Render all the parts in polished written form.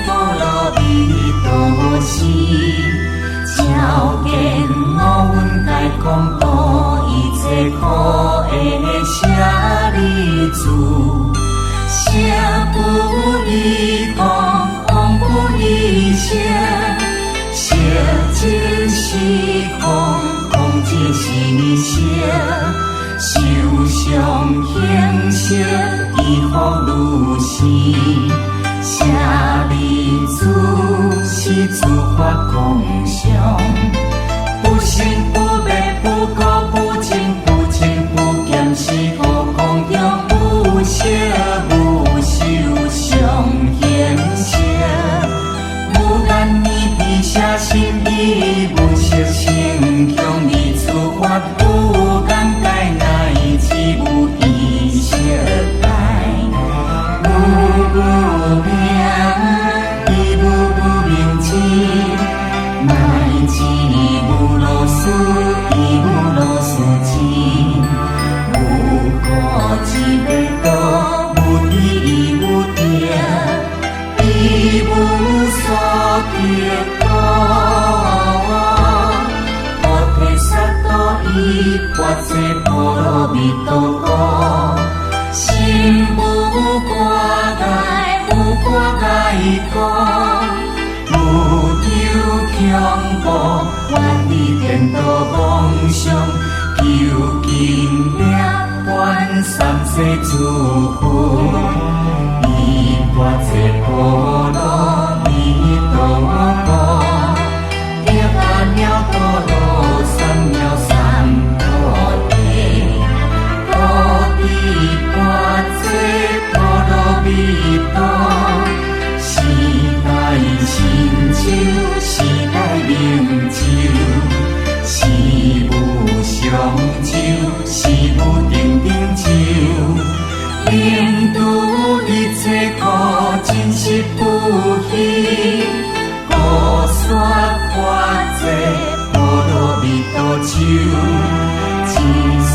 波罗蜜多时，照见我阮该公布一切苦的舍利子，舍不离空，空不离舍，舍即是空，空即是舍，受伤形色以福如是，舍利子是诸法共相，不生不灭不垢不净不净不减是无空中无色无受想形色，无眼耳鼻舌身意无色声香味触法无感觉乃至无意识界，无明亦无明智，乃至无老师亦无老师智，无果亦未到，无地亦无地，亦无所得果。菩提萨埵依般若波罗蜜多故，心无挂碍，无挂碍故，无求强暴，愿离颠倒妄想，究竟涅槃三世诸佛，依般若波罗蜜多故，涅槃了多罗三藐三菩提，菩提般若波罗蜜多，是大成就，是大成就，是无上就，是无定定就，令度一切苦，真实不虚，故说法者波罗蜜多咒，只说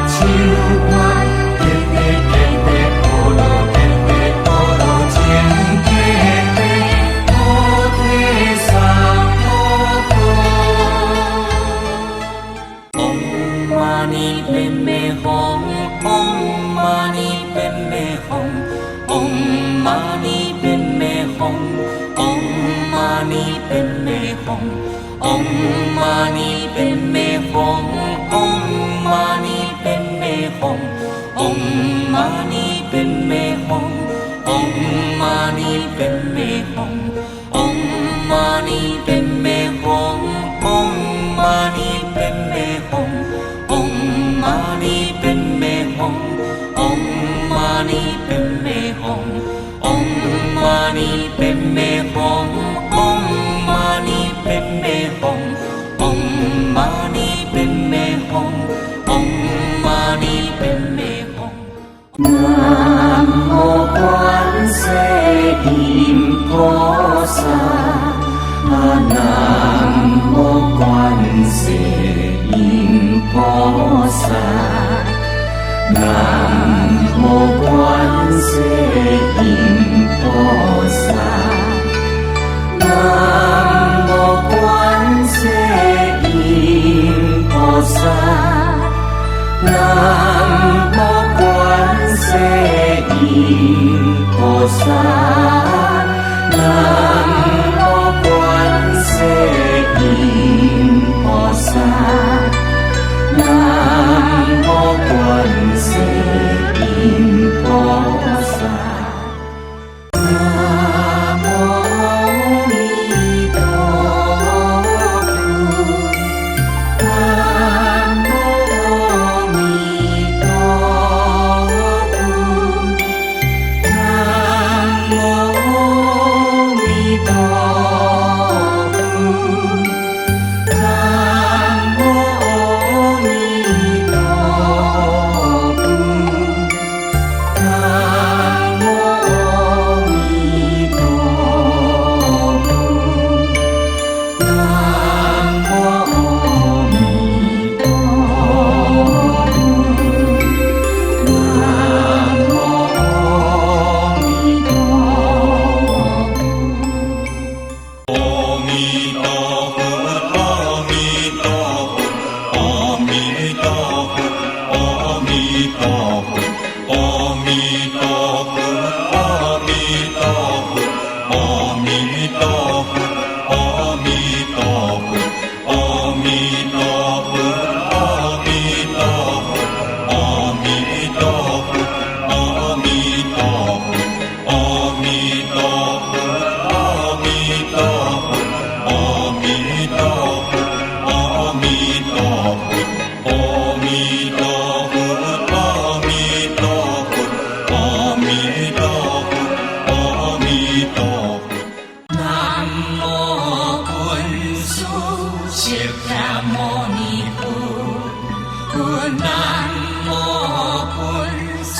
咒愿，揭谛揭谛波罗揭谛波罗僧揭谛菩提萨婆诃。唵嘛呢叭咪吽，唵嘛呢叭咪吽，唵嘛呢叭咪吽，唵嘛呢叭咪吽，唵嘛呢叭咪吽，唵嘛呢叭咪吽，唵嘛呢叭咪吽，唵嘛呢叭咪吽，唵嘛呢叭咪吽，唵嘛呢叭咪吽，唵嘛呢叭咪吽，唵嘛呢叭咪吽，唵嘛呢叭咪吽，唵嘛呢叭咪吽，唵嘛呢叭咪吽，唵嘛呢叭咪吽。南无观世音菩萨，南无观世音菩萨，南无观世音菩萨，南无观世音菩萨，南无观世音菩萨，南无观世音菩萨，南无观世音菩萨。南无阿弥陀佛，南无阿弥陀佛，南无阿弥弥陀佛，阿弥陀佛，阿弥陀佛，阿弥陀佛，阿弥陀佛，阿弥陀佛，阿弥陀佛，阿弥陀佛，阿弥陀佛，阿弥陀佛，阿弥陀佛，阿弥陀佛，阿弥陀佛，阿弥陀佛。南无本师释迦牟尼佛，南无本师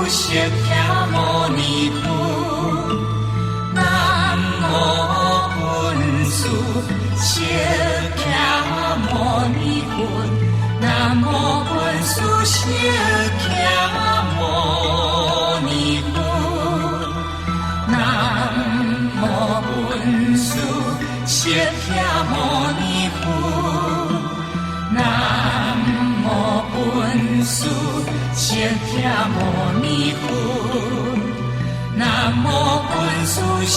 释迦牟尼佛，南无本师释迦牟尼佛，南无本师释迦牟尼佛，南无本师释迦牟尼佛，南无本师释迦牟尼佛，南无本师释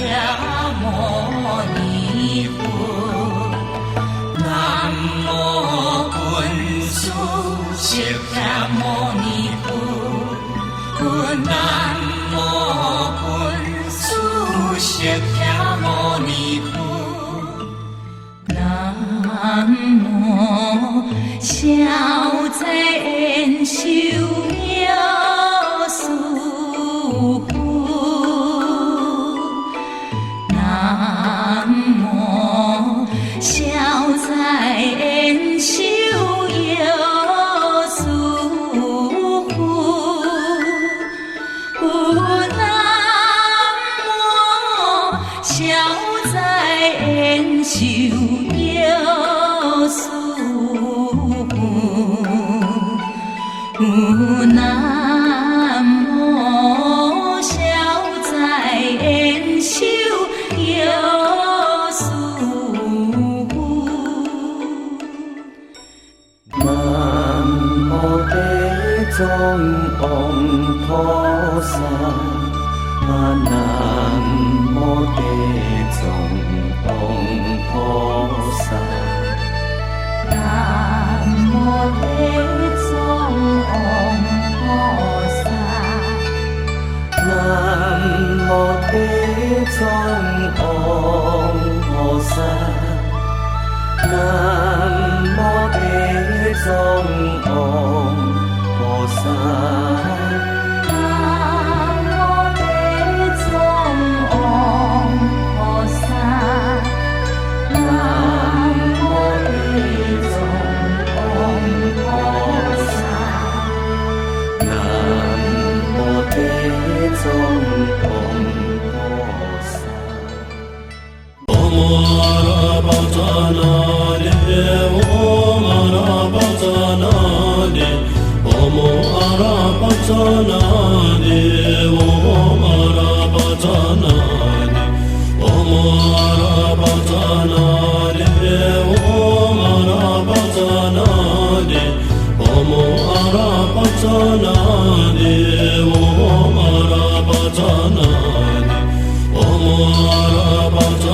迦牟尼佛，南无本师释迦牟尼佛，南无本师释迦牟尼佛，南无消灾修妙殊佛，南无消灾修有殊佛，南无消灾修有殊佛，南无消灾修有殊佛。南无地藏王菩萨，南无地藏王菩萨，南无地藏王菩萨，南无地藏王菩萨，南无地藏王菩萨。南无地藏王菩萨，南无地藏王菩萨，南无地藏王菩萨。Om Arabhatana De, Om Arabhatana De, Om Arabhatana De, Om Arabhatana De, Om Arabhatana De, Om Arabhatana De, Om Arabhatana De, Om Arabhatana De, Om Arabhatana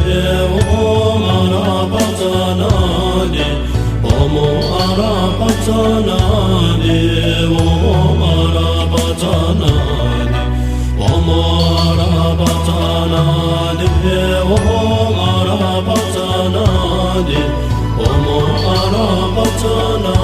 De, Om Arabhatana De, Om Arabhatana De, Om Arabhatana De, Om Arabhatana De, Om Arabhatana